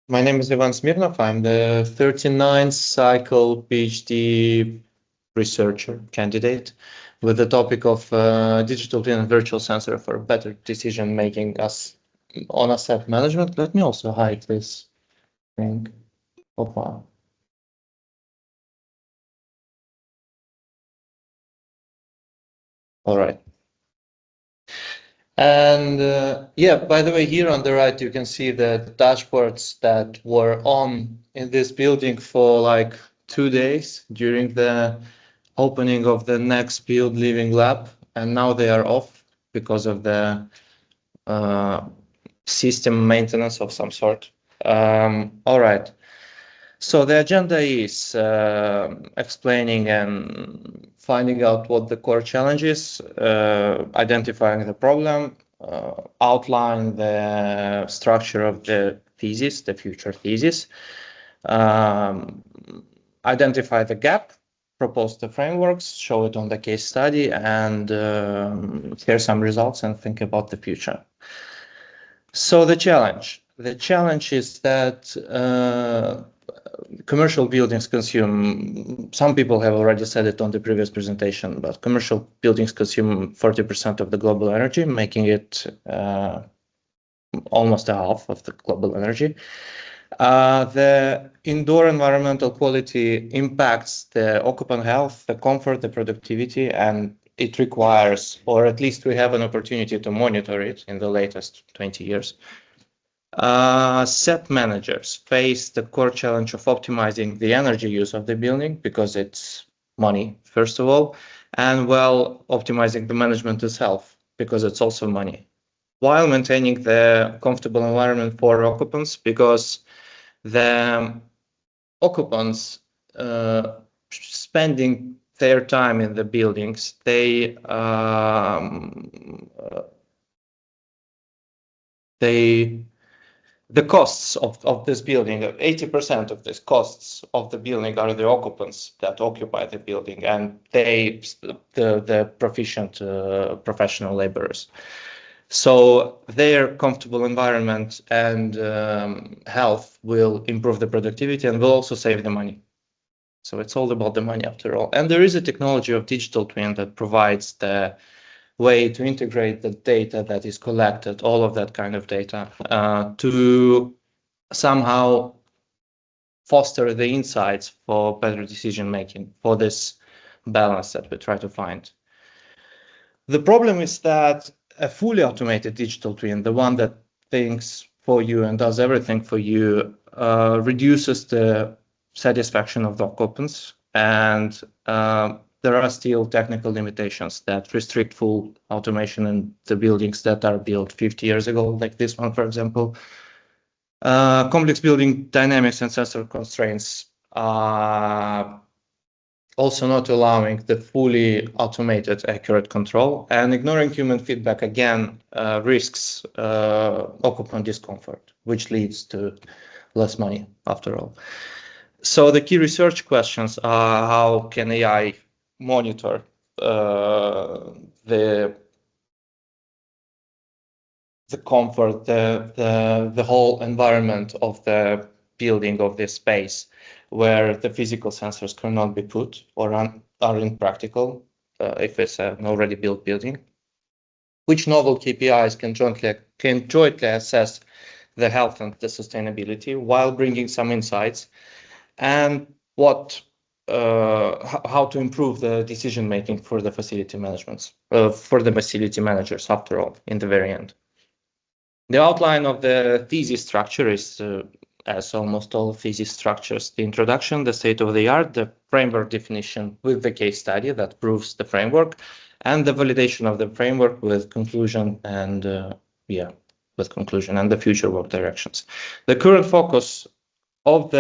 My name is Ivan Smirnov. I'm the 39th cycle PhD researcher candidate with the topic of digital twin and virtual sensor for better decision making on asset management. Let me also hide this thing. All right. And yeah, by the way, here on the right, you can see the dashboards that were on in this building for like 2 days during the opening of the next Build Living Lab. And now they are off because of the system maintenance of some sort. All right. So the agenda is explaining and finding out what the core challenge is, identifying the problem, outline the structure of the thesis, the future thesis, identify the gap, propose the frameworks, show it on the case study, and share some results and think about the future. So the challenge is that commercial buildings consume, some people have already said it on the previous presentation, but commercial buildings consume 40% of the global energy, making it almost a half of the global energy. The indoor environmental quality impacts the occupant health, the comfort, the productivity, and it requires, or at least we have an opportunity to monitor it in the latest 20 years. Set managers face the core challenge of optimizing the energy use of the building because it's money, first of all, and well, optimizing the management itself because it's also money, while maintaining the comfortable environment for occupants because the occupants spending their time in the buildings, the costs of this building, 80% of these costs of the building are the occupants that occupy the building, and the proficient professional laborers. So their comfortable environment and health will improve the productivity and will also save the money. So it's all about the money after all. And there is a technology of digital twin that provides the way to integrate the data that is collected, all of that kind of data, to somehow foster the insights for better decision making, for this balance that we try to find. The problem is that a fully automated digital twin, the one that thinks for you and does everything for you, reduces the satisfaction of the occupants, and there are still technical limitations that restrict full automation in the buildings that are built 50 years ago, like this one, for example. Complex building dynamics and sensor constraints are also not allowing the fully automated accurate control, and ignoring human feedback again risks occupant discomfort, which leads to less money after all. So the key research questions are: how can AI monitor the comfort, the whole environment of the building, of this space, where the physical sensors cannot be put or are impractical if it's an already built building? Which novel KPIs can jointly assess the health and the sustainability while bringing some insights? And how to improve the decision making for the facility managers after all, in the very end. The outline of the thesis structure is, as almost all thesis structures, the introduction, the state of the art, the framework definition with the case study that proves the framework, and the validation of the framework with conclusion and the future work directions. The current focus of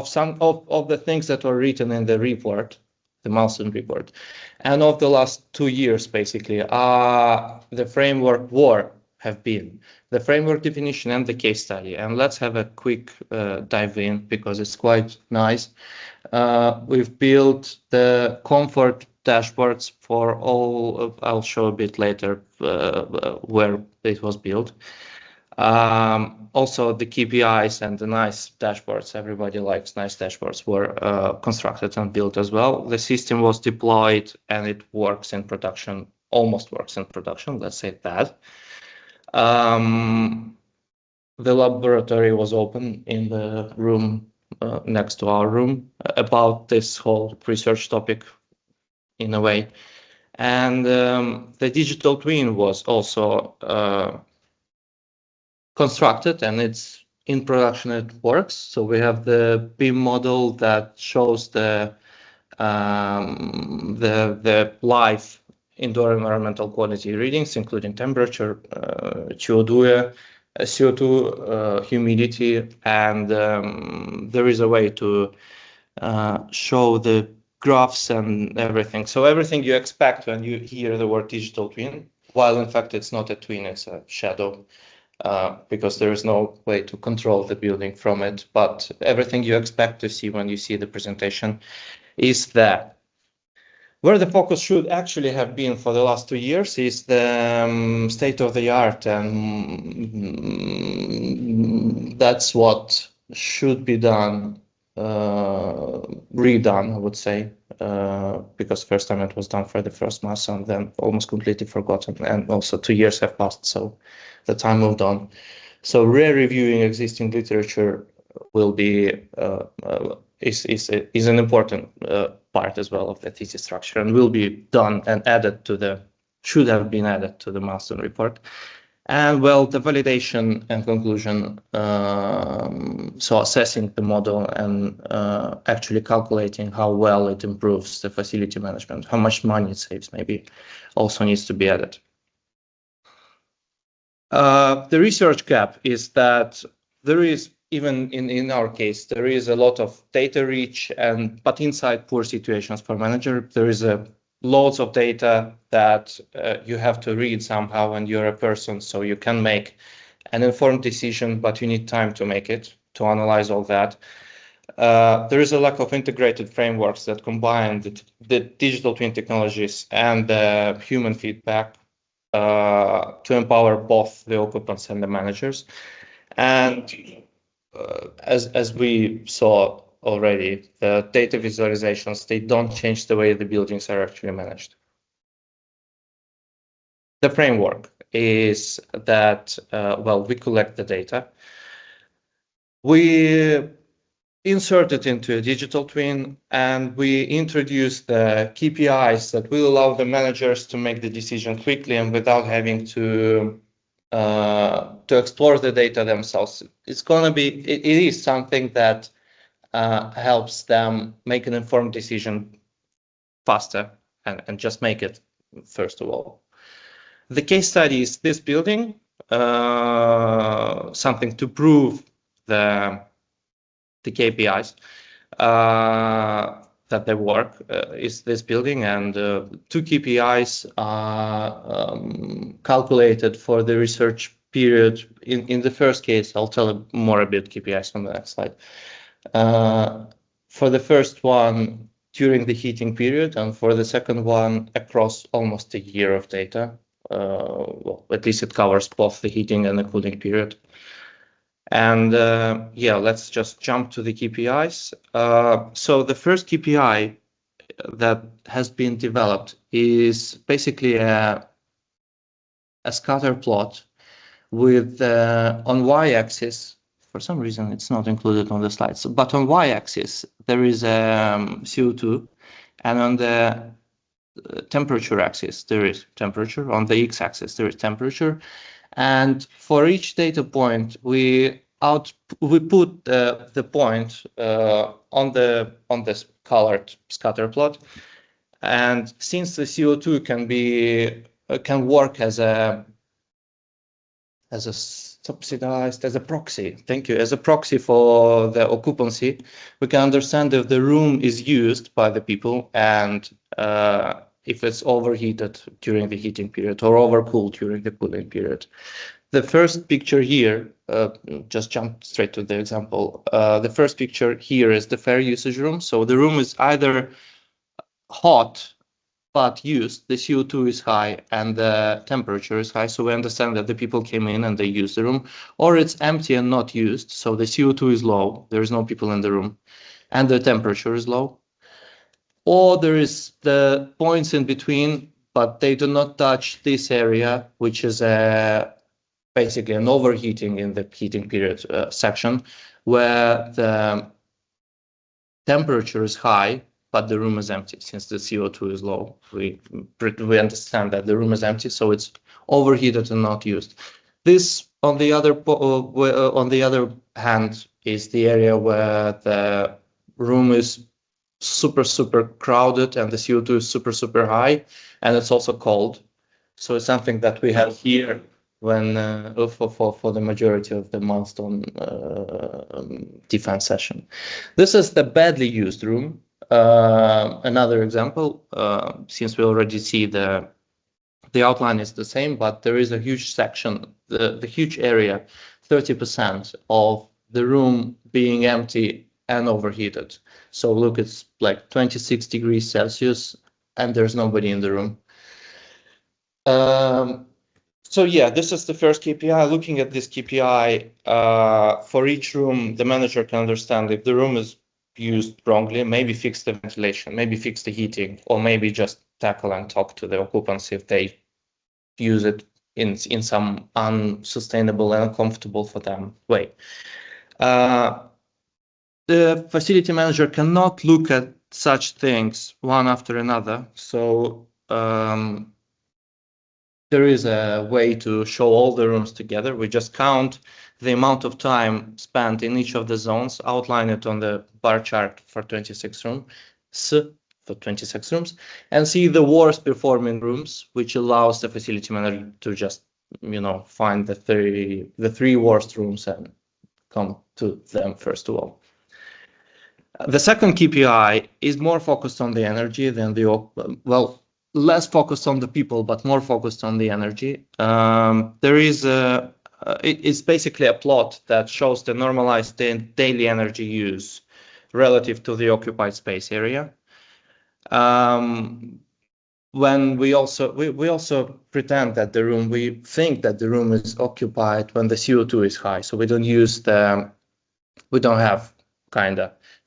some of the things that were written in the report, the Milestone report, and of the last 2 years basically are the framework have been the framework definition and the case study. And let's have a quick dive in because it's quite nice. We've built the comfort dashboards for all. I'll show a bit later where it was built. Also, the KPIs and the nice dashboards, everybody likes nice dashboards, were constructed and built as well. The system was deployed and it works in production, almost works in production, let's say that. The laboratory was open in the room next to our room about this whole research topic in a way. And the digital twin was also constructed and it's in production, it works. So we have the BIM model that shows the live indoor environmental quality readings, including temperature, CO2, humidity, and there is a way to show the graphs and everything. So everything you expect when you hear the word digital twin, while in fact it's not a twin, it's a shadow. Because there is no way to control the building from it, but everything you expect to see when you see the presentation is there. Where the focus should actually have been for the last 2 years is the state of the art, and that's what should be done, redone, I would say, because first time it was done for the first mass and then almost completely forgotten, and also 2 years have passed, so the time moved on. So re-reviewing existing literature will be is an important part as well of the thesis structure, and will be done and added to the, should have been added to the Milestone report. And well, the validation and conclusion, so assessing the model and actually calculating how well it improves the facility management, how much money it saves, maybe also needs to be added. The research gap is that there is, even in our case, there is a lot of data reach, but inside poor situations for manager, there is loads of data that you have to read somehow, and you're a person, so you can make an informed decision, but you need time to make it, to analyze all that. There is a lack of integrated frameworks that combine the digital twin technologies and the human feedback to empower both the occupants and the managers. And as we saw already, the data visualizations, they don't change the way the buildings are actually managed. The framework is that, well, we collect the data, we insert it into a digital twin, and we introduce the KPIs that will allow the managers to make the decision quickly and without having to explore the data themselves. It's gonna be, it is something that helps them make an informed decision faster and just make it, first of all. The case study is this building, something to prove the KPIs that they work, is this building, and 2 KPIs are calculated for the research period. In the first case, I'll tell more about KPIs on the next slide. For the first one, during the heating period, and for the second one, across almost a year of data. Well, at least it covers both the heating and the cooling period. And yeah, let's just jump to the KPIs. So the first KPI that has been developed is basically a scatter plot with on y-axis, for some reason it's not included on the slides, but on y-axis there is CO2, and on the temperature axis there is temperature, on the x-axis there is temperature, and for each data point we put the point on this colored scatter plot. And since the CO2 can work as a subsidized, as a proxy, thank you, as a proxy for the occupancy, we can understand if the room is used by the people, and if it's overheated during the heating period or overcooled during the cooling period. The first picture here, just jump straight to the example. The first picture here is the fair usage room. So the room is either hot but used, the CO2 is high and the temperature is high. So we understand that the people came in and they used the room, or it's empty and not used. So the CO2 is low. There's no people in the room and the temperature is low. Or there is the points in between, but they do not touch this area, which is basically an overheating in the heating period section, where the temperature is high, but the room is empty. Since the CO2 is low, we understand that the room is empty, so it's overheated and not used. This, on the other hand, is the area where the room is super crowded and the CO2 is super high, and it's also cold. So it's something that we have here when for the majority of the Milestone defense session. This is the badly used room. Another example, since we already see the outline is the same, but there is a huge section, the huge area, 30% of the room being empty and overheated. So look, it's like 26 degrees Celsius and there's nobody in the room. So yeah, this is the first KPI. Looking at this KPI, for each room, the manager can understand if the room is used wrongly, maybe fix the ventilation, maybe fix the heating, or maybe just tackle and talk to the occupants if they use it in some unsustainable and uncomfortable for them way. The facility manager cannot look at such things one after another. So there is a way to show all the rooms together. We just count the amount of time spent in each of the zones, outline it on the bar chart for 26 rooms, and see the worst performing rooms, which allows the facility manager to just, find the three worst rooms and come to them first of all. The second KPI is more focused on the energy than less focused on the people, but more focused on the energy. It's basically a plot that shows the normalized daily energy use relative to the occupied space area. When we also pretend that we think that the room is occupied when the CO2 is high. So we don't have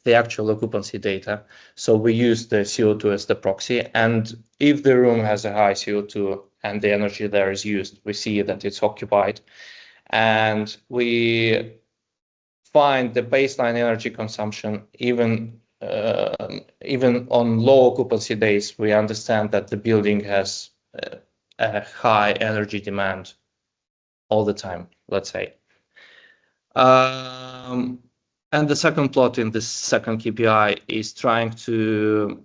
the actual occupancy data. So we use the CO2 as the proxy. And if the room has a high CO2 and the energy there is used, we see that it's occupied. And we find the baseline energy consumption, even on low occupancy days, we understand that the building has a high energy demand all the time, let's say. And the second plot in this second KPI is trying to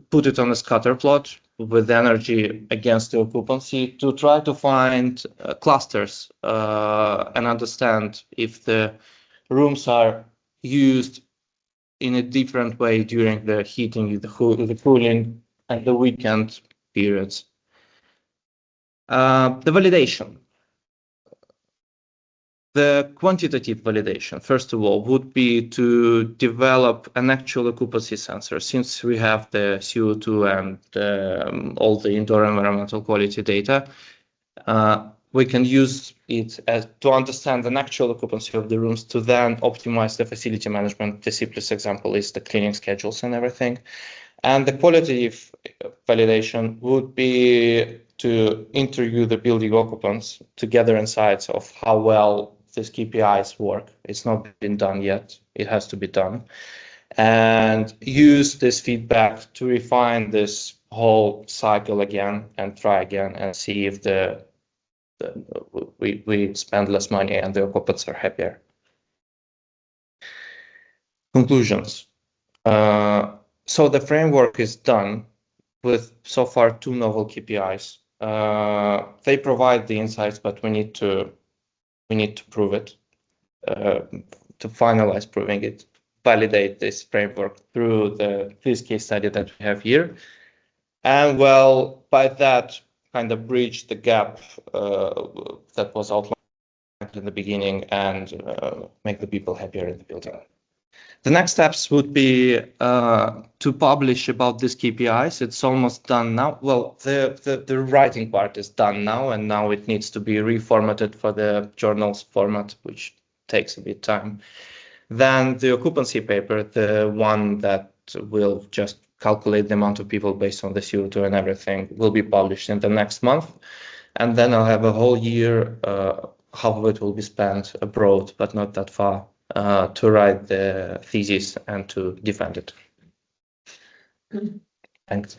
put it on a scatter plot with energy against the occupancy to try to find clusters and understand if the rooms are used in a different way during the heating, the cooling, and the weekend periods. The validation. The quantitative validation, first of all, would be to develop an actual occupancy sensor. Since we have the CO2 and all the indoor environmental quality data, we can use it to understand an actual occupancy of the rooms to then optimize the facility management. The simplest example is the cleaning schedules and everything. And the qualitative validation would be to interview the building occupants to gather insights of how well these KPIs work. It's not been done yet. It has to be done. And use this feedback to refine this whole cycle again and try again and see if we spend less money and the occupants are happier. Conclusions. So the framework is done with so far 2 novel KPIs. They provide the insights, but we need to prove it, to finalize proving it, validate this framework through this case study that we have here. And well, by that kind of bridge the gap that was outlined in the beginning and make the people happier in the building. The next steps would be to publish about these KPIs. It's almost done now. Well, the writing part is done now, and now it needs to be reformatted for the journal's format, which takes a bit of time. Then the occupancy paper, the one that will just calculate the amount of people based on the CO2 and everything, will be published in the next month. And then I'll have a whole year, half of it will be spent abroad, but not that far, to write the thesis and to defend it. Thanks.